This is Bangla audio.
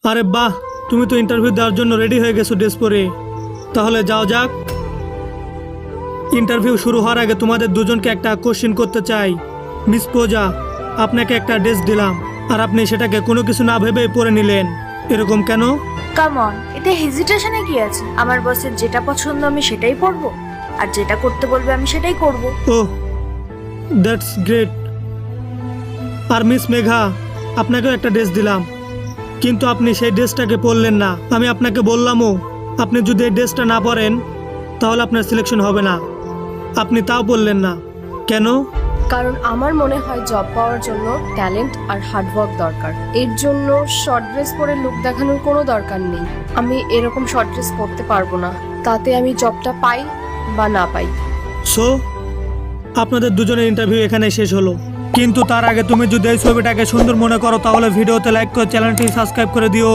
আরে বাহ, তুমি তো ইন্টারভিউ দেওয়ার জন্য রেডি হয়ে গেছো ড্রেস পরে। তাহলে যাও যাক। ইন্টারভিউ শুরু হওয়ার আগে তোমাদের দুজনকে একটা কোশ্চেন করতে চাই। মিস পূজা, আপনাকে একটা ড্রেস দিলাম আর আপনি সেটাকে কোনো কিছু না ভেবেই পরে নিলেন, এরকম কেন? কাম অন, এতে হেজিটেশনে কি আছে? আমার বসের যেটা পছন্দ আমি সেটাই পরবো, আর যেটা করতে বলবে আমি সেটাই করব। Oh, that's great. আর মিস মেঘা, আপনাকেও একটা ড্রেস দিলাম, কিন্তু আপনি সেই ড্রেসটাকে পরলেন না। আমি আপনাকে বললামও, আপনি যদি এই ড্রেসটা না পরেন তাহলে আপনার সিলেকশন হবে না। আপনি তাও বললেন না, কেন? কারণ আমার মনে হয় জব পাওয়ার জন্য ট্যালেন্ট আর হার্ডওয়ার্ক দরকার। এর জন্য শর্ট ড্রেস পরে লুক দেখানোর কোনো দরকার নেই। আমি এরকম শর্ট ড্রেস পরতে পারবো না, তাতে আমি জবটা পাই বা না পাই। সো আপনাদের দুজনের ইন্টারভিউ এখানে শেষ হলো, কিন্তু তার আগে তুমি যদি এই ছবিটাকে সুন্দর মনে করো তাহলে ভিডিওতে লাইক করে চ্যানেলটি সাবস্ক্রাইব করে দিও।